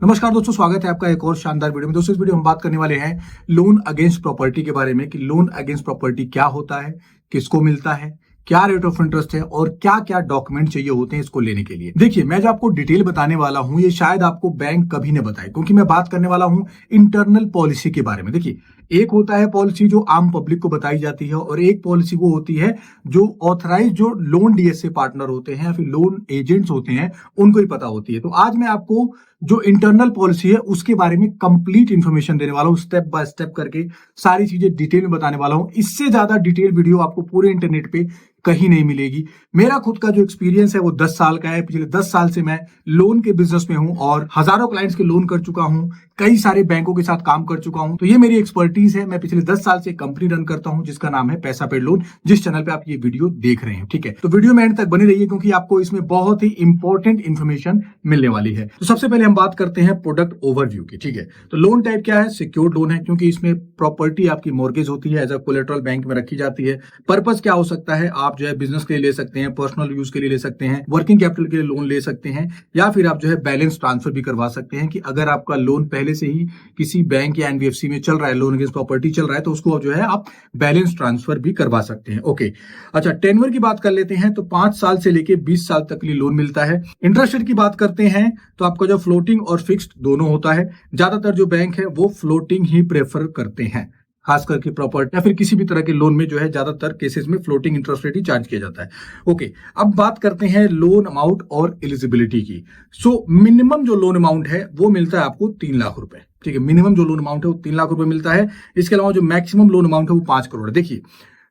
नमस्कार दोस्तों, स्वागत है आपका एक और शानदार वीडियो में। दोस्तों इस वीडियो में हम बात करने वाले हैं लोन अगेंस्ट प्रॉपर्टी के बारे में कि लोन अगेंस्ट प्रॉपर्टी क्या होता है, किसको मिलता है, क्या रेट ऑफ इंटरेस्ट है और क्या क्या डॉक्यूमेंट चाहिए होते हैं इसको लेने के लिए। देखिए, मैं जो आपको डिटेल बताने वाला हूं ये शायद आपको बैंक कभी न बताए, क्योंकि मैं बात करने वाला हूं इंटरनल पॉलिसी के बारे में। देखिए, एक होता है पॉलिसी जो आम पब्लिक को बताई जाती है और एक पॉलिसी वो होती है जो ऑथराइज जो लोन डीएसए पार्टनर होते हैं या फिर लोन एजेंट्स होते हैं उनको ही पता होती है। तो आज मैं आपको जो इंटरनल पॉलिसी है उसके बारे में कंप्लीट इंफॉर्मेशन देने वाला हूं, स्टेप बाय स्टेप करके सारी चीजें डिटेल में बताने वाला हूं। इससे ज्यादा डिटेल वीडियो आपको पूरे इंटरनेट पे कहीं नहीं मिलेगी। मेरा खुद का जो एक्सपीरियंस है वो 10 साल का है। पिछले 10 साल से मैं लोन के बिजनेस में हूं और हजारों क्लाइंट्स के लोन कर चुका हूं, कई सारे बैंकों के साथ काम कर चुका हूं। तो ये मेरी एक्सपर्टीज है। मैं पिछले 10 साल से कंपनी रन करता हूं जिसका नाम है पैसा पेड लोन, जिस चैनल पे आप ये वीडियो देख रहे हैं। ठीक है, तो वीडियो में एंड तक बने रहिए क्योंकि आपको इसमें बहुत ही इंपॉर्टेंट इन्फॉर्मेशन मिलने वाली है। तो सबसे पहले हम बात करते हैं प्रोडक्ट ओवरव्यू की। ठीक है, तो लोन टाइप क्या है? सिक्योर्ड लोन है, क्योंकि इसमें प्रॉपर्टी आपकी मॉर्गेज होती है, एज अ कोलेटरल बैंक में रखी जाती है। पर्पस क्या हो सकता है? आप जो है बिजनेस के लिए ले सकते हैं, पर्सनल यूज के लिए ले सकते हैं, वर्किंग कैपिटल के लिए लोन ले सकते हैं, या फिर आप जो है बैलेंस ट्रांसफर भी करवा सकते हैं कि अगर आपका लोन पहले से ही किसी बैंक या एनबीएफसी में चल रहा है, लोन अगेंस्ट प्रॉपर्टी चल रहा है, तो उसको जो है आप बैलेंस ट्रांसफर भी करवा सकते हैं। ओके, अच्छा, टेन्योर की बात कर लेते हैं तो 5 साल से लेके 20 साल तक के लिए लोन मिलता है। इंटरेस्ट रेट की बात करते हैं तो आपका जो फ्लोटिंग और फिक्स्ड दोनों होता है। ज्यादातर जो बैंक है वो फ्लोटिंग ही प्रेफर करते हैं, खास करके प्रॉपर्टी या फिर किसी भी तरह के लोन में जो है ज्यादातर केसेस में फ्लोटिंग इंटरेस्ट रेट ही चार्ज किया जाता है। ओके, अब बात करते हैं लोन अमाउंट और एलिजिबिलिटी की। सो मिनिमम जो लोन अमाउंट है वो मिलता है आपको 3 लाख रुपए। ठीक है, मिनिमम जो लोन अमाउंट है वो 3 लाख रुपए मिलता है। इसके अलावा जो मैक्सिमम लोन अमाउंट है वो 5 करोड़ है। देखिए,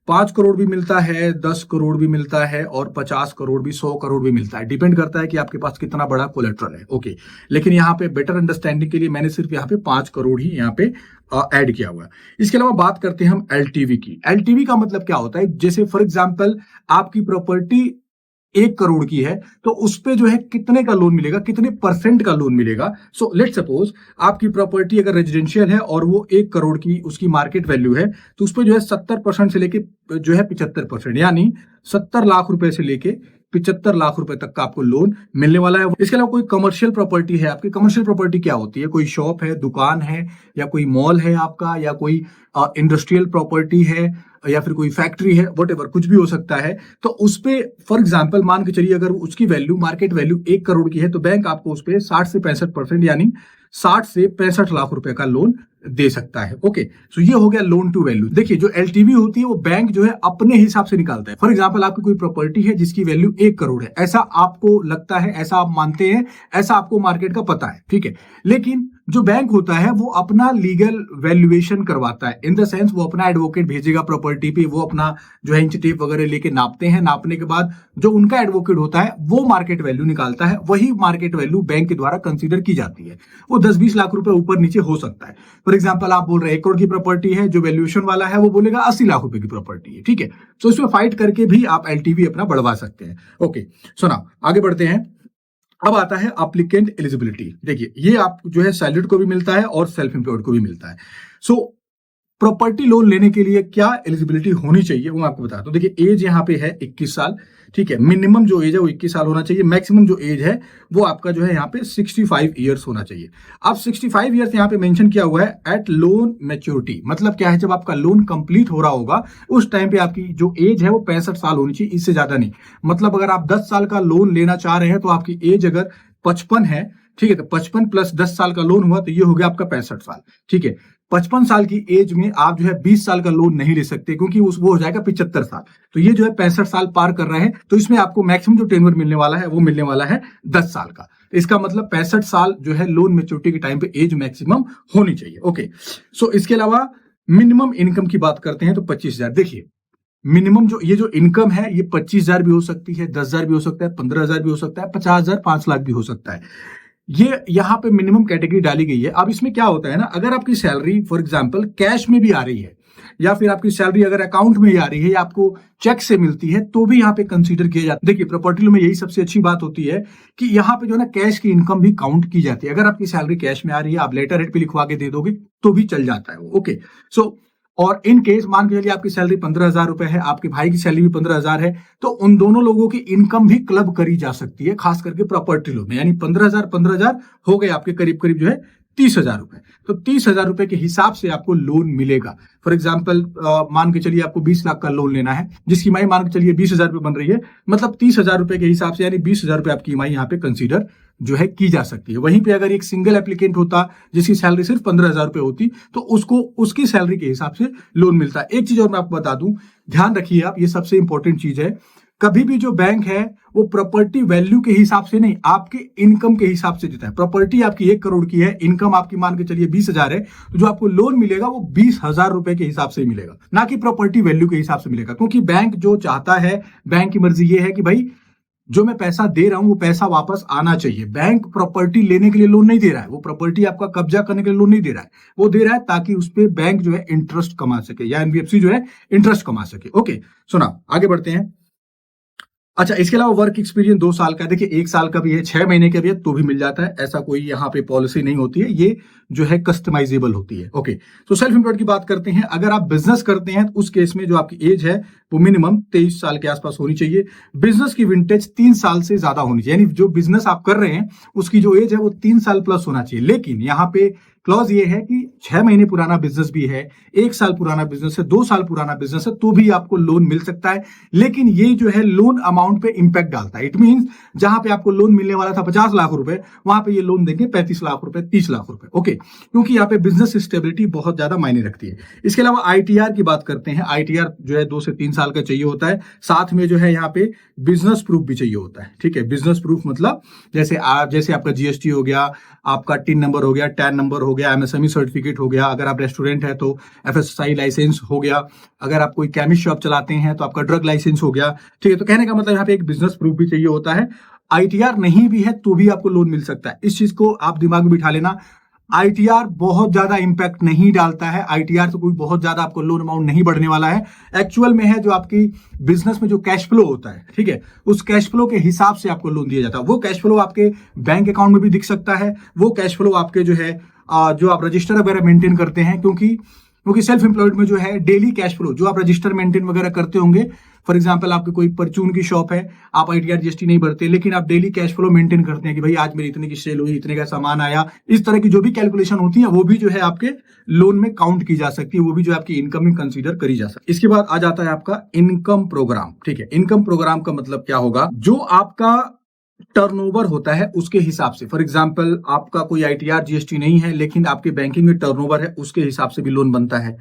5 करोड़ भी मिलता है, 10 करोड़ भी मिलता है और 50 करोड़ भी, 100 करोड़ भी मिलता है। डिपेंड करता है कि आपके पास कितना बड़ा कोलेट्रल है। ओके, लेकिन यहाँ पे बेटर अंडरस्टैंडिंग के लिए मैंने सिर्फ यहाँ पे 5 करोड़ ही यहाँ पे ऐड किया हुआ है। इसके अलावा बात करते हैं हम एलटीवी की। एलटीवी का मतलब क्या होता है? जैसे फॉर एग्जाम्पल आपकी प्रॉपर्टी 1 करोड़ की है तो उस पे जो है कितने का लोन मिलेगा, कितने परसेंट का लोन मिलेगा। सो लेट सपोज आपकी प्रॉपर्टी अगर रेजिडेंशियल है और वो 1 करोड़ की उसकी मार्केट वैल्यू है, तो उस पे जो है 70% से लेके जो है 75%, यानी 70 लाख रुपए से लेके 75 लाख रुपए तक का आपको लोन मिलने वाला है। इसके अलावा कोई कमर्शियल प्रॉपर्टी है आपकी। कमर्शियल प्रॉपर्टी क्या होती है? कोई शॉप है, दुकान है, या कोई मॉल है आपका, या कोई इंडस्ट्रियल प्रॉपर्टी है, या फिर कोई फैक्ट्री है, वॉटेवर, कुछ भी हो सकता है। तो उस पे फॉर एग्जांपल मान के चलिए अगर उसकी वैल्यू, मार्केट वैल्यू 1 करोड़ की है तो बैंक आपको उस पे 60 से 65%, यानी 60 से 65 लाख रुपए का लोन दे सकता है। ओके, सो ये हो गया लोन टू वैल्यू। देखिए, जो एलटीवी होती है वो बैंक जो है अपने हिसाब से निकालता है। फॉर एग्जांपल आपकी कोई प्रॉपर्टी है जिसकी वैल्यू 1 करोड़ है, ऐसा आपको लगता है, ऐसा आप मानते हैं, ऐसा आपको मार्केट का पता है। ठीक है, लेकिन जो बैंक होता है वो अपना लीगल वैल्यूएशन करवाता है। इन द सेंस वो अपना एडवोकेट भेजेगा प्रॉपर्टी पे, वो अपना जो है इंच टेप वगैरह लेके नापते हैं। नापने के बाद जो उनका एडवोकेट होता है वो मार्केट वैल्यू निकालता है। वही मार्केट वैल्यू बैंक के द्वारा कंसीडर की जाती है। वो 10-20 लाख रुपए ऊपर नीचे हो सकता है। फॉर एग्जाम्पल आप बोल रहे हैं 1 करोड़ की प्रॉपर्टी है, जो वैल्यूएशन वाला है वो बोलेगा 80 लाख रुपए की प्रॉपर्टी है। ठीक है, तो इसमें फाइट करके भी आप एलटीवी अपना बढ़वा सकते हैं। ओके, सुना, आगे बढ़ते हैं। अब आता है एप्लीकेंट एलिजिबिलिटी। देखिए, ये आप जो है सैलरीड को भी मिलता है और सेल्फ एम्प्लॉयड को भी मिलता है। सो प्रॉपर्टी लोन लेने के लिए क्या एलिजिबिलिटी होनी चाहिए वो मैं आपको बताता हूं। देखिए, एज यहाँ पे है 21 साल। ठीक है, मिनिमम जो एज है वो 21 साल होना चाहिए। मैक्सिमम जो एज है वो आपका जो है यहाँ पे 65 ईयर्स होना चाहिए। अब 65 ईयर्स यहाँ पे मेंशन किया हुआ है एट लोन मैच्योरिटी। मतलब क्या है? जब आपका लोन कंप्लीट हो रहा होगा उस टाइम पे आपकी जो एज है वो 65 साल होनी चाहिए, इससे ज्यादा नहीं। मतलब अगर आप 10 साल का लोन लेना चाह रहे हैं तो आपकी एज अगर 55 है, ठीक है, तो 55 प्लस 10 साल का लोन हुआ तो ये हो गया आपका 65 साल। ठीक है, 55 साल की एज में आप जो है 20 साल का लोन नहीं ले सकते, क्योंकि वो हो जाएगा 75 साल। तो ये जो है 65 साल पार कर रहे हैं, तो इसमें आपको मैक्सिमम जो टेन्योर मिलने वाला है वो मिलने वाला है 10 साल का। इसका मतलब 65 साल जो है लोन मैच्योरिटी के टाइम पे एज मैक्सिमम होनी चाहिए। ओके, सो इसके अलावा मिनिमम इनकम की बात करते हैं तो 25,000। देखिए, मिनिमम जो ये जो इनकम है ये 25,000 भी हो सकती है, 10,000 भी हो सकता है, 15,000 भी हो सकता है, 50,000, 5 लाख भी हो सकता है। ये यहाँ पे मिनिमम कैटेगरी डाली गई है। अब इसमें क्या होता है ना, अगर आपकी सैलरी फॉर एग्जांपल कैश में भी आ रही है, या फिर आपकी सैलरी अगर अकाउंट में ही आ रही है या आपको चेक से मिलती है, तो भी यहाँ पे कंसीडर किया जाता है। देखिए, प्रॉपर्टी लो में यही सबसे अच्छी बात होती है कि यहाँ पे जो है ना कैश की इनकम भी काउंट की जाती है। अगर आपकी सैलरी कैश में आ रही है, आप लेटर हेड पे लिखवा के दे दोगे तो भी चल जाता है वो। ओके, सो और इन केस मान के चलिए आपकी सैलरी 15,000 रुपए है, आपके भाई की सैलरी भी 15,000 है, तो उन दोनों लोगों की इनकम भी क्लब करी जा सकती है, खास करके प्रॉपर्टी लोन में। यानी 15,000 हो गए आपके करीब करीब जो है 30,000 रुपए। तो 30,000 रुपए के हिसाब से आपको लोन मिलेगा। फॉर एग्जाम्पल मान के चलिए आपको 20 लाख का लोन लेना है, जिसकी ईएमआई मान के चलिए 20,000 रुपए बन रही है, मतलब 30,000 रुपए के हिसाब से यानी 20,000 रुपए आपकी ईएमआई यहाँ पे कंसीडर जो है की जा सकती है। वहीं पे अगर एक सिंगल एप्लीकेंट होता जिसकी सैलरी सिर्फ 15,000 रुपए होती, तो उसको उसकी सैलरी के हिसाब से लोन मिलता है। एक चीज और मैं आपको बता दूं, ध्यान रखिए आप, ये सबसे इंपॉर्टेंट चीज है, कभी भी जो बैंक है वो प्रॉपर्टी वैल्यू के हिसाब से नहीं, आपके इनकम के हिसाब से देता है। प्रॉपर्टी आपकी 1 करोड़ की है, इनकम आपकी मान के चलिए 20,000 है, तो जो आपको लोन मिलेगा वो 20,000 रुपए के हिसाब से मिलेगा, ना कि प्रॉपर्टी वैल्यू के हिसाब से मिलेगा। क्योंकि बैंक जो चाहता है, बैंक की मर्जी ये है कि भाई जो मैं पैसा दे रहा हूं वो पैसा वापस आना चाहिए। बैंक प्रॉपर्टी लेने के लिए लोन नहीं दे रहा है, वो प्रॉपर्टी आपका कब्जा करने के लिए लोन नहीं दे रहा है, वो दे रहा है ताकि उस पर बैंक जो है इंटरेस्ट कमा सके, या एनबीएफसी जो है इंटरेस्ट कमा सके। ओके, सुना, आगे बढ़ते हैं। अच्छा, इसके अलावा वर्क एक्सपीरियंस 2 साल का, देखिए 1 साल का भी है, 6 महीने का भी है, तो भी मिल जाता है। ऐसा कोई यहाँ पे पॉलिसी नहीं होती है, ये जो है कस्टमाइजेबल होती है। ओके, तो सेल्फ एम्प्लॉयड की बात करते हैं। अगर आप बिजनेस करते हैं तो उस केस में जो आपकी एज है वो मिनिमम 23 साल के आसपास होनी चाहिए। बिजनेस की विंटेज 3 साल से ज्यादा होनी चाहिए, यानी जो बिजनेस आप कर रहे हैं उसकी जो एज है वो 3 साल प्लस होना चाहिए। लेकिन यहाँ पे क्लॉज ये है कि 6 महीने पुराना बिजनेस भी है, 1 साल पुराना बिजनेस है, 2 साल पुराना बिजनेस है, तो भी आपको लोन मिल सकता है। लेकिन ये जो है लोन अमाउंट पे इंपैक्ट डालता है। इट मींस जहां पे आपको लोन मिलने वाला था 50 लाख रुपए, वहां पे ये लोन देंगे 35 लाख रुपए, 30 लाख रुपए। ओके, क्योंकि यहाँ पे बिजनेस स्टेबिलिटी बहुत ज्यादा मायने रखती है। इसके अलावा आईटीआर की बात करते हैं। आईटीआर जो है 2 से 3 साल का चाहिए होता है, साथ में जो है यहाँ पे बिजनेस प्रूफ भी चाहिए होता है। ठीक है, बिजनेस प्रूफ मतलब जैसे आपका जीएसटी हो गया, आपका टिन नंबर हो गया, टैन नंबर हो गया, एमएसएमई सर्टिफिकेट हो गया, अगर आप रेस्टोरेंट है तो एफएसएसआई लाइसेंस हो गया, अगर आप कोई केमिस्ट शॉप चलाते हैं तो आपका ड्रग लाइसेंस हो गया। ठीक है, तो कहने का मतलब यहाँ पे एक बिजनेस प्रूफ भी चाहिए होता है। आईटीआर नहीं भी है तो भी आपको लोन मिल सकता है, इस चीज को आप दिमाग में बिठा लेना। आईटीआर बहुत ज्यादा इंपैक्ट नहीं डालता है, आईटीआर से कोई बहुत ज्यादा आपको लोन अमाउंट नहीं बढ़ने वाला है। एक्चुअल में है जो आपकी बिजनेस में जो कैश फ्लो होता है, ठीक है, उस कैश फ्लो के हिसाब से आपको लोन दिया जाता है। वो कैश फ्लो आपके बैंक अकाउंट में भी दिख सकता है, वो कैश फ्लो आपके जो है जो आप रजिस्टर वगैरह मेंटेन करते हैं, क्योंकि सेल्फ एम्प्लॉयड में जो है डेली कैश फ्लो जो आप रजिस्टर मेंटेन वगैरह करते होंगे, फॉर एग्जांपल आपकी कोई परचून की शॉप है, आप आईटीआर जीएसटी नहीं भरते, लेकिन आप डेली कैश फ्लो मेंटेन करते हैं कि भाई आज मेरी इतने की सेल हुई, इतने का सामान आया, इस तरह की जो भी कैलकुलेशन होती है वो भी जो है आपके लोन में काउंट की जा सकती है, वो भी जो आपकी इनकम में कंसीडर करी जा सकती है। इसके बाद आ जाता है आपका इनकम प्रोग्राम। ठीक है, इनकम प्रोग्राम का मतलब क्या होगा, जो आपका टर्नओवर होता है उसके हिसाब से। फॉर एग्जांपल आपका कोई आईटीआर जीएसटी नहीं है, लेकिन आपके बैंकिंग में टर्नओवर है, उसके हिसाब से भी लोन बनता है।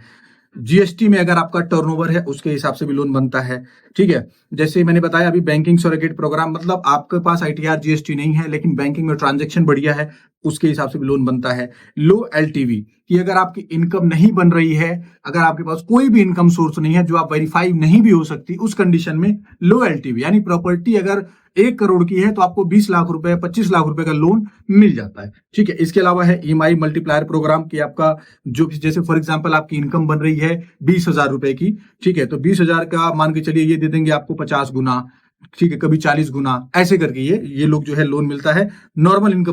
जीएसटी में अगर आपका टर्नओवर है उसके हिसाब से भी लोन बनता है। ठीक है, जैसे मैंने बताया अभी बैंकिंग सरोगेट प्रोग्राम, मतलब आपके पास आईटीआर जीएसटी नहीं है लेकिन बैंकिंग में ट्रांजैक्शन बढ़िया है, उसके हिसाब से भी लोन बनता है। लो एलटीवी कि अगर आपकी इनकम नहीं बन रही है, अगर आपके पास कोई भी इनकम सोर्स नहीं है जो आप वेरीफाई नहीं भी हो सकती, उस कंडीशन में लो एलटीवी यानी प्रॉपर्टी अगर 1 करोड़ की है तो आपको 20 लाख रुपए 25 लाख रुपए का लोन मिल जाता है। ठीक है, इसके अलावा है ईएमआई मल्टीप्लायर प्रोग्राम कि आपका जो जैसे फॉर एग्जांपल आपकी इनकम बन रही है 20,000 रुपए की, ठीक है, तो 20,000 का मान के चलिए ये दे देंगे आपको 50 गुना, ठीक है, कभी 40 गुना, ऐसे करके ये लोग जो है लोन मिलता है। नॉर्मल इनकम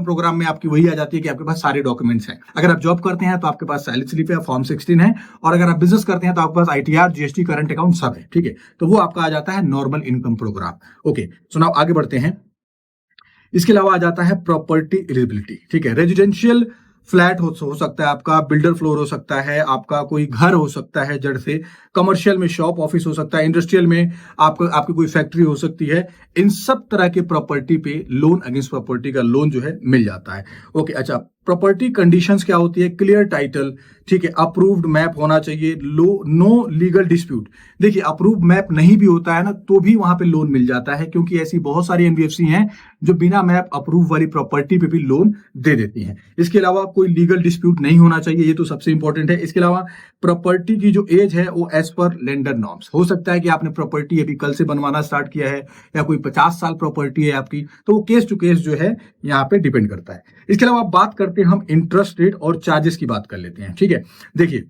प्रोग्राम में आपकी वही आ जाती है कि आपके पास सारे डॉक्यूमेंट्स हैं। अगर आप जॉब करते हैं तो आपके पास सैलरी स्लिप है, फॉर्म 16 है, और अगर आप बिजनेस करते हैं तो आपके पास आईटीआर जीएसटी करंट अकाउंट सब है। ठीक है, तो वो आपका आ जाता है नॉर्मल इनकम प्रोग्राम। ओके, सुनाओ आगे बढ़ते हैं। इसके अलावा आ जाता है प्रॉपर्टी एलिजिबिलिटी। ठीक है, रेजिडेंशियल फ्लैट हो सकता है, आपका बिल्डर फ्लोर हो सकता है, आपका कोई घर हो सकता है जड़ से, कमर्शियल में शॉप ऑफिस हो सकता है, इंडस्ट्रियल में आपकी कोई फैक्ट्री हो सकती है। इन सब तरह के प्रॉपर्टी पे लोन अगेंस्ट प्रॉपर्टी का लोन जो है मिल जाता है। ओके, अच्छा, प्रॉपर्टी कंडीशंस क्या होती है, क्लियर टाइटल, ठीक है, अप्रूव्ड मैप होना चाहिए, नो लीगल डिस्प्यूट। देखिए अप्रूव्ड मैप नहीं भी होता है ना तो भी वहां पे लोन मिल जाता है, क्योंकि ऐसी बहुत सारी एनबीएफसी हैं जो बिना मैप अप्रूव वाली प्रॉपर्टी पे भी लोन दे देती हैं। इसके अलावा कोई लीगल डिस्प्यूट नहीं होना चाहिए, ये तो सबसे इंपॉर्टेंट है। इसके अलावा प्रॉपर्टी की जो एज है वो एज पर लेंडर नॉर्म्स। हो सकता है कि आपने प्रॉपर्टी अभी कल से बनवाना स्टार्ट किया है, या कोई 50 साल प्रॉपर्टी है आपकी, तो वो केस टू केस जो है यहाँ पे डिपेंड करता है। इसके अलावा बात करते हैं हम इंटरेस्ट रेट और चार्जेस की बात कर लेते हैं। ठीक है, देखिए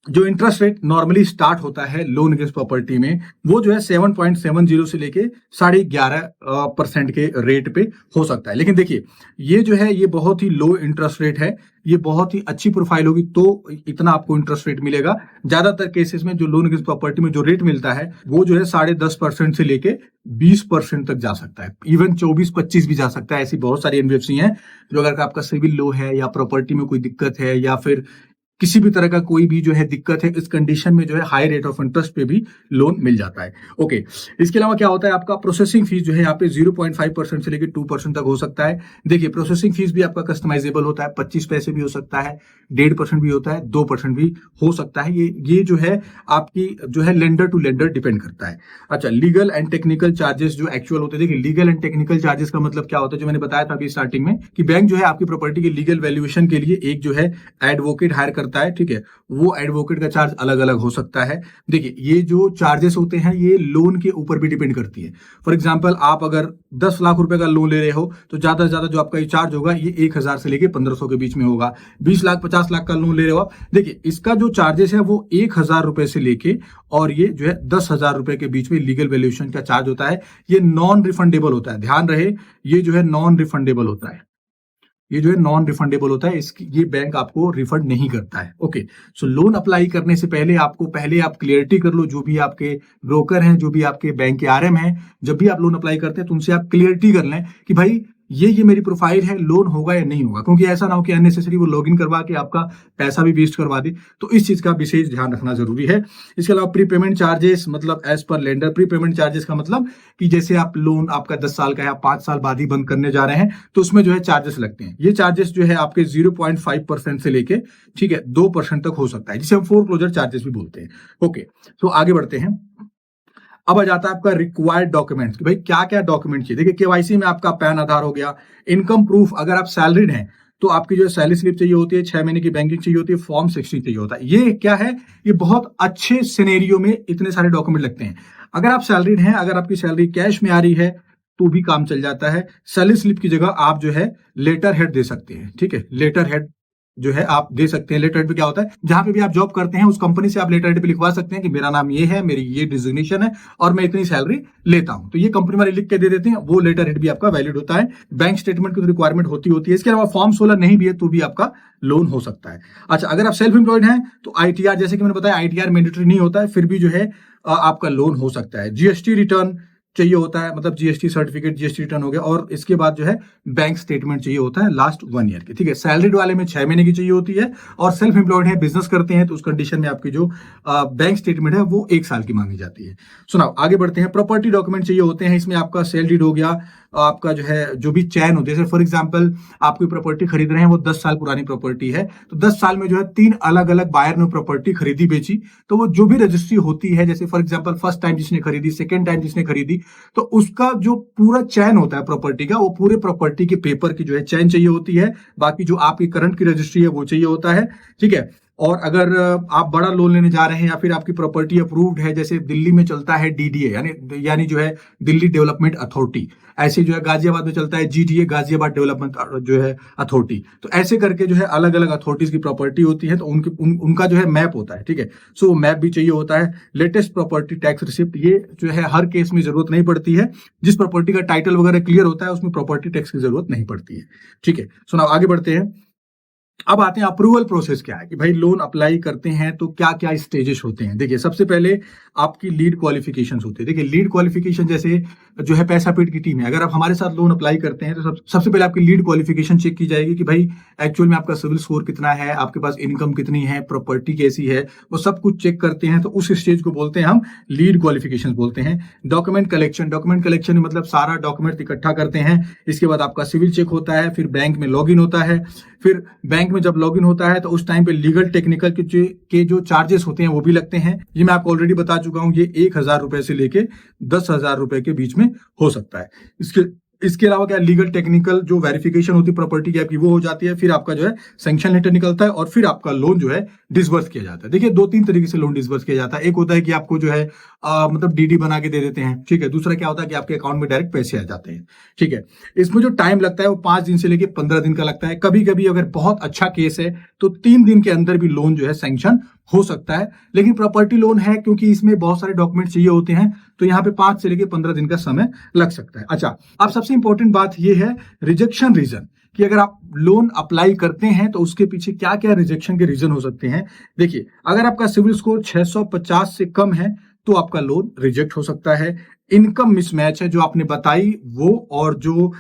जो इंटरेस्ट रेट नॉर्मली स्टार्ट होता है लोन अगेंस्ट प्रॉपर्टी में, वो जो है 7.70 से लेके 11.5% के रेट पे हो सकता है। लेकिन देखिए, ये जो है ये बहुत ही लो इंटरेस्ट रेट है, ये बहुत ही अच्छी प्रोफाइल होगी तो इतना आपको इंटरेस्ट रेट मिलेगा। ज्यादातर केसेस में जो लोन अगेंस्ट प्रॉपर्टी में जो रेट मिलता है वो जो है 10.5% से लेके 20% तक जा सकता है, इवन 24-25 भी जा सकता है। ऐसी बहुत सारी एनबीएफसी हैं जो अगर आपका सिविल लो है या प्रॉपर्टी में कोई दिक्कत है या फिर किसी भी तरह का कोई भी जो है दिक्कत है, इस कंडीशन में जो है हाई रेट ऑफ इंटरेस्ट पे भी लोन मिल जाता है। ओके, इसके अलावा क्या होता है, आपका प्रोसेसिंग फीस जो है यहाँ पे 0.5% से लेकर 2% तक हो सकता है। देखिए, प्रोसेसिंग फीस भी आपका कस्टमाइजेबल होता है, 25 पैसे भी हो सकता है, 1.5% भी होता है, 2% भी हो सकता है। ये जो है आपकी जो है लेंडर टू लेंडर डिपेंड करता है। अच्छा, लीगल एंड टेक्निकल चार्जेस जो एक्चुअल होते हैं, देखिए लीगल एंड टेक्निकल चार्जेस का मतलब क्या होता है, जो मैंने बताया था अभी स्टार्टिंग में कि बैंक जो है आपकी प्रॉपर्टी की लीगल वैल्यूएशन के लिए एक जो है एडवोकेट हायर करता है, ठीक है। वो एडवोकेट का चार्ज अलग अलग हो सकता है। देखिए, ये जो चार्जेस होते हैं ये लोन के ऊपर भी डिपेंड करती है। फॉर एग्जांपल, आप अगर 10 लाख रुपए का लोन ले रहे हो तो ज्यादा से ज्यादा जो आपका ये चार्ज होगा ये 1000 से लेके 1500 के बीच में होगा। 20 लाख 50 लाख का लोन ले रहे हो आप, देखिए इसका जो चार्जेस है वो 1000 रुपए से लेके और ये जो है 10,000 रुपए के बीच में लीगल वैल्यूएशन का चार्ज होता है। ये नॉन रिफंडेबल होता है, ध्यान रहे, ये जो है नॉन रिफंडेबल होता है। ये जो है नॉन रिफंडेबल होता है, इसकी ये बैंक आपको रिफंड नहीं करता है। ओके, सो लोन अप्लाई करने से पहले आप क्लियरिटी कर लो, जो भी आपके ब्रोकर हैं, जो भी आपके बैंक के आरएम हैं, जब भी आप लोन अप्लाई करते हैं तो उनसे आप क्लियरिटी कर लें कि भाई ये मेरी प्रोफाइल है, लोन होगा या नहीं होगा, क्योंकि ऐसा ना हो कि अननेसेसरी वो लॉगिन करवा के आपका पैसा भी वेस्ट करवा दे। तो इस चीज का विशेष ध्यान रखना जरूरी है। इसके अलावा प्रीपेमेंट चार्जेस, मतलब as per lender, prepayment charges का मतलब कि जैसे आप लोन आपका 10 साल का है, 5 साल बाद ही बंद करने जा रहे हैं तो उसमें जो है चार्जेस लगते हैं। ये चार्जेस जो है आपके 0.5% से लेके, ठीक है, 2% तक हो सकता है, जिसे हम फोरक्लोजर चार्जेस भी बोलते हैं। ओके, तो आगे बढ़ते हैं। अब आ जाता है आपका रिक्वायर्ड डॉक्यूमेंट्स कि भाई क्या क्या डॉक्यूमेंट चाहिए। देखिए, केवाईसी में आपका पैन आधार हो गया, इनकम प्रूफ, अगर आप सैलरीड हैं तो आपकी जो सैलरी स्लिप चाहिए होती है, 6 महीने की बैंकिंग चाहिए होती है, फॉर्म 60 चाहिए होता है। ये क्या है, ये बहुत अच्छे सिनेरियो में इतने सारे डॉक्यूमेंट लगते हैं। अगर आप सैलरीड हैं, अगर आपकी सैलरी कैश में आ रही है तो भी काम चल जाता है। सैलरी स्लिप की जगह आप जो है लेटर हेड दे सकते हैं, ठीक है, लेटर हेड जो है आप दे सकते हैं। लेटर हेड पे क्या होता है, जहां पे भी आप जॉब करते हैं उस कंपनी से आप लेटर हेड पे लिखवा सकते हैं कि मेरा नाम ये है, मेरी ये डिजिग्नेशन है और मैं इतनी सैलरी लेता हूं, तो ये कंपनी वाले लिख के दे देते हैं, वो लेटर हेड भी आपका वैलिड होता है। बैंक स्टेटमेंट की तो रिक्वायरमेंट होती है। इसके अलावा फॉर्म 16 नहीं भी है तो भी आपका लोन हो सकता है। अच्छा, अगर आप सेल्फ एम्प्लॉयड हैं तो आईटीआर, जैसे कि मैंने बताया, आईटीआर मैंडेटरी नहीं होता है, फिर भी जो है आपका लोन हो सकता है। जीएसटी रिटर्न चाहिए होता है, मतलब जीएसटी सर्टिफिकेट, जीएसटी रिटर्न हो गया, और इसके बाद जो है बैंक स्टेटमेंट चाहिए होता है लास्ट 1 ईयर की, ठीक है। सैलरीड वाले में 6 महीने की चाहिए होती है, और सेल्फ एम्प्लॉयड है, बिजनेस करते हैं, तो उस कंडीशन में आपकी जो बैंक स्टेटमेंट है वो 1 साल की मांगी जाती है। सुनाओ, आगे बढ़ते हैं। प्रॉपर्टी डॉक्यूमेंट चाहिए होते हैं, इसमें आपका सेल डीड हो गया, आपका जो है जो भी चैन होती है, जैसे फॉर एग्जांपल आप कोई प्रॉपर्टी खरीद रहे हैं, वो 10 साल पुरानी प्रॉपर्टी है, तो 10 साल में जो है 3 अलग अलग बायर ने प्रॉपर्टी खरीदी बेची, तो वो जो भी रजिस्ट्री होती है, जैसे फॉर एग्जांपल फर्स्ट टाइम जिसने खरीदी, सेकंड टाइम जिसने खरीदी, तो उसका जो पूरा चैन होता है प्रॉपर्टी का, वो पूरे प्रॉपर्टी के पेपर की जो है चैन चाहिए होती है। बाकी जो आपकी करंट की रजिस्ट्री है वो चाहिए होता है, ठीक है। और अगर आप बड़ा लोन लेने जा रहे हैं या फिर आपकी प्रॉपर्टी अप्रूव्ड है, जैसे दिल्ली में चलता है डीडीए, यानी जो है दिल्ली डेवलपमेंट अथॉरिटी, ऐसे जो है गाजियाबाद में चलता है जीडीए, गाजियाबाद डेवलपमेंट जो है अथॉरिटी, तो ऐसे करके जो है अलग अलग अथॉरिटीज की प्रॉपर्टी होती है, तो उनका जो है मैप होता है, ठीक है। सो वो मैप भी चाहिए होता है। लेटेस्ट प्रॉपर्टी टैक्स रिसिप्ट, ये जो है हर केस में जरूरत नहीं पड़ती है, जिस प्रॉपर्टी का टाइटल वगैरह क्लियर होता है उसमें प्रॉपर्टी टैक्स की जरूरत नहीं पड़ती है, ठीक है। सुनाओ, आगे बढ़ते हैं। अब आते हैं अप्रूवल प्रोसेस क्या है, कि भाई लोन अप्लाई करते हैं तो क्या क्या स्टेजेस होते हैं। देखिए, सबसे पहले आपकी लीड क्वालिफिकेशन होती है। देखिए, लीड क्वालिफिकेशन जैसे जो है पैसा पेड की टीम है, अगर आप हमारे साथ लोन अप्लाई करते हैं तो सबसे पहले आपकी लीड क्वालिफिकेशन चेक की जाएगी कि भाई एक्चुअल में आपका सिविल स्कोर कितना है, आपके पास इनकम कितनी है, प्रॉपर्टी कैसी है, वो सब कुछ चेक करते हैं, तो उस स्टेज को बोलते हैं हम लीड क्वालिफिकेशन बोलते हैं। डॉक्यूमेंट कलेक्शन मतलब सारा डॉक्यूमेंट इकट्ठा करते हैं। इसके बाद आपका सिविल चेक होता है, फिर बैंक में लॉगिन होता है, फिर बैंक में जब लॉगिन होता है तो उस टाइम पे लीगल टेक्निकल के जो चार्जेस होते हैं वो भी लगते हैं। ये मैं आपको ऑलरेडी बता चुका हूं, ये 1000 रुपए से लेके 10,000 रुपए के बीच में हो सकता है। इसके अलावा क्या, लीगल टेक्निकल जो वेरिफिकेशन होती है प्रॉपर्टी की आपकी, वो हो जाती है। फिर आपका जो है सैंक्शन लेटर निकलता है और फिर आपका लोन जो है डिसबर्स किया जाता है। देखिए, 2-3 तरीके से लोन डिसबर्स किया जाता है। एक होता है कि आपको जो है मतलब डीडी बना के दे देते हैं, ठीक है। दूसरा क्या होता है कि आपके अकाउंट में डायरेक्ट पैसे आ जाते हैं, ठीक है। इसमें जो टाइम लगता है वो 5 दिन से लेके 15 दिन का लगता है। कभी कभी अगर बहुत अच्छा केस है तो 3 दिन के अंदर भी लोन जो है सैंक्शन हो सकता है। लेकिन प्रॉपर्टी लोन है क्योंकि इसमें बहुत सारे डॉक्यूमेंट चाहिए होते हैं, तो यहाँ पे 5 से लेकर 15 दिन का समय लग सकता है। अच्छा, अब सबसे इंपॉर्टेंट बात यह है रिजेक्शन रीजन, कि अगर आप लोन अप्लाई करते हैं तो उसके पीछे क्या क्या रिजेक्शन के रीजन हो सकते हैं। देखिए, अगर आपका सिविल स्कोर 650 से कम है तो आपका लोन रिजेक्ट हो सकता है। इनकम मिसमैच है जो आपने बताई वो, और जो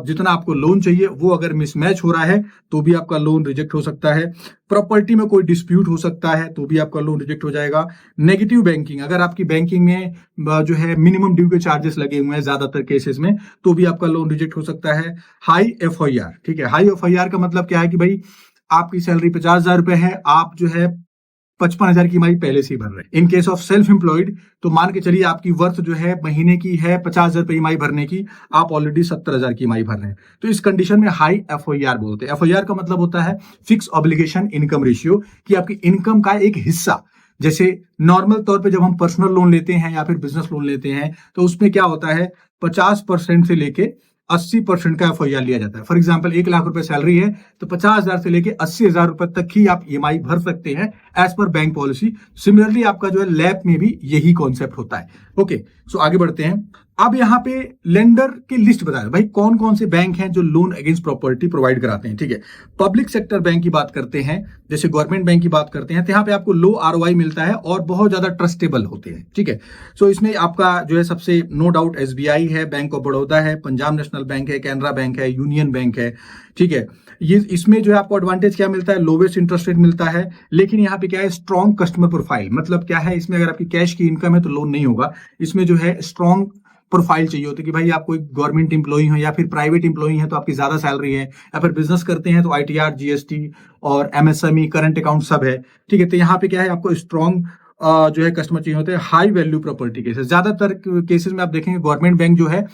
जितना आपको लोन चाहिए वो अगर मिसमैच हो रहा है तो भी आपका लोन रिजेक्ट हो सकता है। प्रॉपर्टी में कोई डिस्प्यूट हो सकता है तो भी आपका लोन रिजेक्ट हो जाएगा। नेगेटिव बैंकिंग, अगर आपकी बैंकिंग में जो है मिनिमम ड्यू के चार्जेस लगे हुए हैं ज्यादातर केसेस में, तो भी आपका लोन रिजेक्ट हो सकता है। हाई एफआईआर, ठीक है, हाई एफआईआर का मतलब क्या है कि भाई आपकी सैलरी 50,000 रुपए है, आप जो है 55,000 की ईएमआई पहले से ही भर रहे हैं। In case of self employed तो मान के चलिए आपकी वर्थ जो है महीने की है 50,000 रुपए ईएमआई भरने की, आप ऑलरेडी 70,000 की ईएमआई भर रहे हैं, तो इस कंडीशन में हाई एफओआर बोलते हैं। एफओआर का मतलब होता है फिक्स ऑब्लिगेशन इनकम रेशियो, कि आपकी इनकम का एक हिस्सा, जैसे नॉर्मल तौर पे जब हम पर्सनल लोन लेते हैं या फिर बिजनेस लोन लेते हैं तो उसमें क्या होता है 50% से लेके 80% का एफआईआर लिया जाता है। फॉर एग्जांपल 1 लाख रुपए सैलरी है तो 50,000 से लेके 80,000 रुपए तक ही आप ईएमआई भर सकते हैं as per bank policy. Similarly आपका जो है लैप में भी यही कॉन्सेप्ट होता है। ओके, सो आगे बढ़ते हैं। अब यहाँ पे लेंडर की लिस्ट बताया भाई कौन कौन से बैंक हैं जो लोन अगेंस्ट प्रॉपर्टी प्रोवाइड कराते हैं। ठीक है, पब्लिक सेक्टर बैंक की बात करते हैं, जैसे गवर्नमेंट बैंक की बात करते हैं, तो यहाँ पे आपको लो आरओआई मिलता है और बहुत ज्यादा ट्रस्टेबल होते हैं। ठीक है, सो इसमें आपका जो है सबसे नो डाउट एसबीआई है, बैंक ऑफ बड़ौदा है, पंजाब नेशनल बैंक है, कैनरा बैंक है, यूनियन बैंक है। ठीक है, ये इसमें जो है आपको एडवांटेज क्या मिलता है, लोवेस्ट इंटरेस्ट रेट मिलता है। लेकिन यहाँ पे क्या है, स्ट्रॉन्ग कस्टमर प्रोफाइल, मतलब क्या है, इसमें अगर आपकी कैश की इनकम है तो लोन नहीं होगा। इसमें जो है स्ट्रॉन्ग प्रोफाइल चाहिए होती है कि भाई आप कोई गवर्नमेंट इंप्लॉई हो या फिर प्राइवेट इंप्लॉई है तो आपकी ज्यादा सैलरी है, या फिर बिजनेस करते हैं तो आईटीआर, जीएसटी और एमएसएमई, करंट अकाउंट सब है। ठीक है, तो यहाँ पे क्या है, आपको स्ट्रॉन्ग जो है कस्टमर चाहिए होते हैं। हाई वैल्यू प्रॉपर्टी केसेस, ज्यादातर केसेस में आप देखेंगे गवर्नमेंट बैंक जो है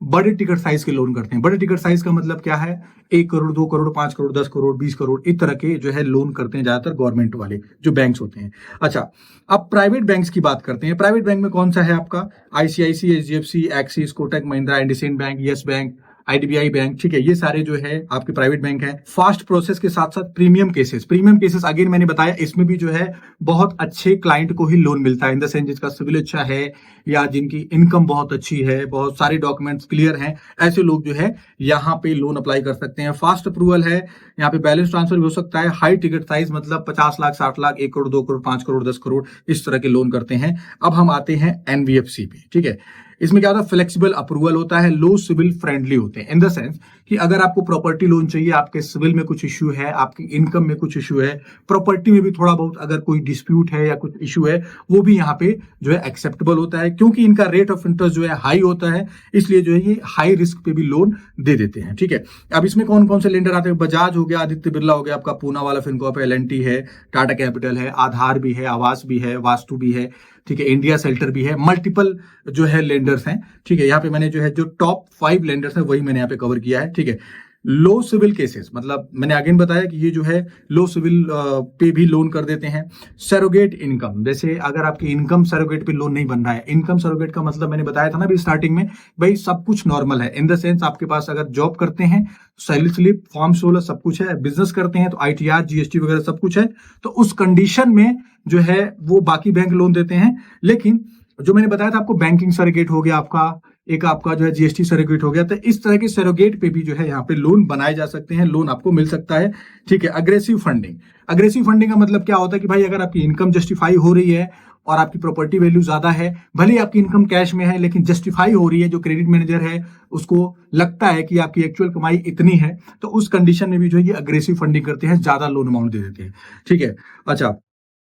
बड़े टिकट साइज के लोन करते हैं। बड़े टिकट साइज का मतलब क्या है, 1 करोड़, 2 करोड़, 5 करोड़, 10 करोड़, 20 करोड़, इस तरह के जो है लोन करते हैं ज्यादातर गवर्नमेंट वाले जो बैंक्स होते हैं। अच्छा, अब प्राइवेट बैंक्स की बात करते हैं। प्राइवेट बैंक में कौन सा है आपका, ICICI, HDFC, Axis, Kotak Mahindra, IndusInd bank, yes bank, IDBI bank. ठीक है, ये सारे जो है आपके प्राइवेट बैंक है। फास्ट प्रोसेस के साथ साथ प्रीमियम केसेस अगेन मैंने बताया, इसमें भी जो है बहुत अच्छे क्लाइंट को ही लोन मिलता है, इन द सेंस जिसका सिविल अच्छा है या जिनकी इनकम बहुत अच्छी है, बहुत सारे डॉक्यूमेंट्स क्लियर हैं, ऐसे लोग जो है यहाँ पे लोन अप्लाई कर सकते हैं। फास्ट अप्रूवल है, यहाँ पे बैलेंस ट्रांसफर भी हो सकता है। हाई टिकट साइज मतलब 50 लाख, 60 लाख, 1 करोड़, 2 करोड़, 5 करोड़, 10 करोड़, इस तरह के लोन करते हैं। अब हम आते हैं एनबीएफसी पे। ठीक है, इसमें क्या होता है, फ्लेक्सिबल अप्रूवल होता है, लो सिविल फ्रेंडली होते हैं, इन द सेंस कि अगर आपको प्रॉपर्टी लोन चाहिए, आपके सिविल में कुछ इश्यू है, आपकी इनकम में कुछ इश्यू है, प्रॉपर्टी में भी थोड़ा बहुत अगर कोई डिस्प्यूट है या कुछ इश्यू है, वो भी यहाँ पे जो है एक्सेप्टेबल होता है, क्योंकि इनका रेट ऑफ इंटरेस्ट जो है हाई होता है, इसलिए जो है ये हाई रिस्क पे भी लोन दे देते हैं। ठीक है, अब इसमें कौन कौन से लेंडर आते हैं, बजाज हो गया, आदित्य बिरला हो गया, आपका पूना वाला फिनकॉर्प है, एल&टी है, टाटा कैपिटल है, आधार भी है, आवास भी है, वास्तु भी है। ठीक है, इंडिया सेल्टर भी है, मल्टीपल जो है लेंडर्स हैं। ठीक है, यहाँ पे मैंने जो है जो टॉप 5 लेंडर्स हैं वही मैंने यहाँ पे कवर किया है। ठीक है, लो सिविल केसेस मतलब मैंने अगेन बताया कि ये जो है लो सिविल पे भी लोन कर देते हैं। सरोगेट इनकम, जैसे अगर आपकी इनकम सरोगेट पे लोन नहीं बन रहा है, इनकम सरोगेट का मतलब मैंने बताया था ना अभी स्टार्टिंग में, भाई सब कुछ नॉर्मल है, इन द सेंस आपके पास अगर जॉब करते हैं सैलरी स्लिप, फॉर्म 16 सब कुछ है, बिजनेस करते हैं तो आईटीआर, जीएसटी वगैरह सब कुछ है, तो उस कंडीशन में जो है वो बाकी बैंक लोन देते हैं। लेकिन जो मैंने बताया था आपको, बैंकिंग सरोगेट हो गया आपका, एक आपका जो है जीएसटी सरोगेट हो गया, तो इस तरह के सरोगेट पे भी जो है यहाँ पे लोन बनाए जा सकते हैं, लोन आपको मिल सकता है। ठीक है, अग्रेसिव फंडिंग का मतलब क्या होता है कि भाई अगर आपकी इनकम जस्टिफाई हो रही है और आपकी प्रॉपर्टी वैल्यू ज्यादा है, भले ही आपकी इनकम कैश में है लेकिन जस्टिफाई हो रही है, जो क्रेडिट मैनेजर है उसको लगता है कि आपकी एक्चुअल कमाई इतनी है, तो उस कंडीशन में भी जो है ये अग्रेसिव फंडिंग करते हैं, ज्यादा लोन अमाउंट दे देते हैं। ठीक है, अच्छा,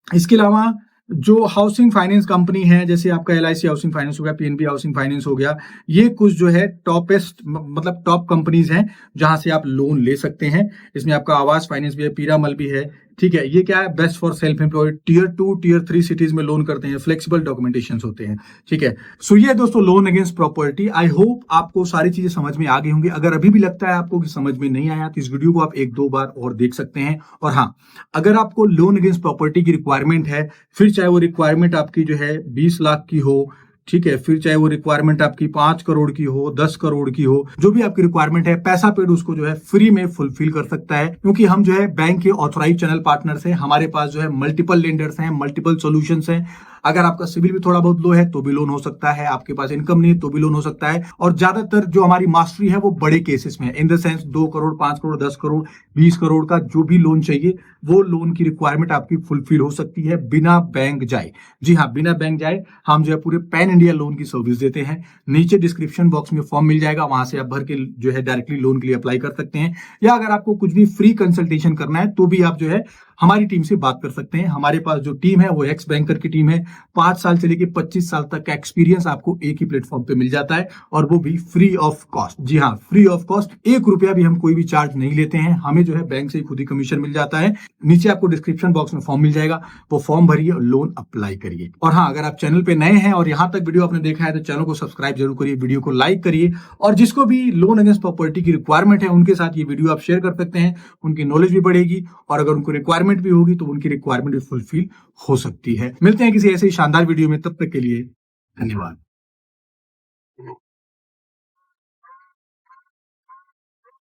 इसके अलावा जो हाउसिंग फाइनेंस कंपनी है, जैसे आपका एलआईसी हाउसिंग फाइनेंस हो गया, पीएनबी हाउसिंग फाइनेंस हो गया, ये कुछ जो है टॉपेस्ट मतलब टॉप कंपनीज हैं जहां से आप लोन ले सकते हैं। इसमें आपका आवास फाइनेंस भी है, पीरामल भी है। ठीक है, ये क्या है, best for self employed, tier 2 tier 3 cities में लोन करते हैं, फ्लेक्सिबल डॉक्यूमेंटेशन होते हैं। ठीक है, सो ये दोस्तों loan against property. I hope आपको सारी चीजें समझ में आ गई होंगी। अगर अभी भी लगता है आपको कि समझ में नहीं आया तो इस वीडियो को आप 1-2 बार और देख सकते हैं। और हाँ, अगर आपको लोन अगेंस्ट प्रॉपर्टी की रिक्वायरमेंट है, फिर चाहे वो रिक्वायरमेंट आपकी जो है 20 लाख की हो, ठीक है, फिर चाहे वो रिक्वायरमेंट आपकी 5 करोड़ की हो, 10 करोड़ की हो, जो भी आपकी रिक्वायरमेंट है, पैसा पेड उसको जो है फ्री में फुलफिल कर सकता है, क्योंकि हम जो है बैंक के ऑथोराइज चैनल पार्टनर्स हैं। हमारे पास जो है मल्टीपल लेंडर्स हैं, मल्टीपल सॉल्यूशंस हैं। अगर आपका सिविल भी थोड़ा बहुत लो है तो भी लोन हो सकता है, आपके पास इनकम नहीं है तो भी लोन हो सकता है। और ज्यादातर जो हमारी मास्टरी है वो बड़े केसेस में है, in the sense 2 crore, 5 crore, 10 crore, 20 crore का जो भी लोन चाहिए वो लोन की रिक्वायरमेंट आपकी फुलफिल हो सकती है बिना बैंक जाए। जी हाँ, बिना बैंक जाए हम जो है पूरे पैन इंडिया लोन की सर्विस देते हैं। नीचे डिस्क्रिप्शन बॉक्स में फॉर्म मिल जाएगा, वहां से आप भर के जो है डायरेक्टली लोन के लिए अप्लाई कर सकते हैं। या अगर आपको कुछ भी फ्री कंसल्टेशन करना है तो भी आप जो है हमारी टीम से बात कर सकते हैं। हमारे पास जो टीम है वो एक्स बैंकर की टीम है। 5 साल से लेकर 25 साल तक का एक्सपीरियंस आपको एक ही प्लेटफॉर्म पे मिल जाता है, और वो भी फ्री ऑफ कॉस्ट। जी हाँ, फ्री ऑफ कॉस्ट, 1 रुपया भी हम कोई भी चार्ज नहीं लेते हैं। हमें जो है बैंक से खुद ही कमीशन मिल जाता है। नीचे आपको डिस्क्रिप्शन बॉक्स में फॉर्म मिल जाएगा, वो फॉर्म भरिए और लोन अप्लाई करिए। और हाँ, अगर आप चैनल पे नए हैं और यहाँ तक वीडियो आपने देखा है तो चैनल को सब्सक्राइब जरूर करिए, वीडियो को लाइक करिए, और जिसको भी लोन अगेंस्ट प्रॉपर्टी की रिक्वायरमेंट है उनके साथ ये वीडियो आप शेयर कर सकते हैं। उनकी नॉलेज भी बढ़ेगी, और अगर उनको रिक्वायरमेंट भी होगी तो उनकी रिक्वायरमेंट भी फुलफिल हो सकती है। मिलते हैं किसी ऐसे ही शानदार वीडियो में, तब तक के लिए धन्यवाद।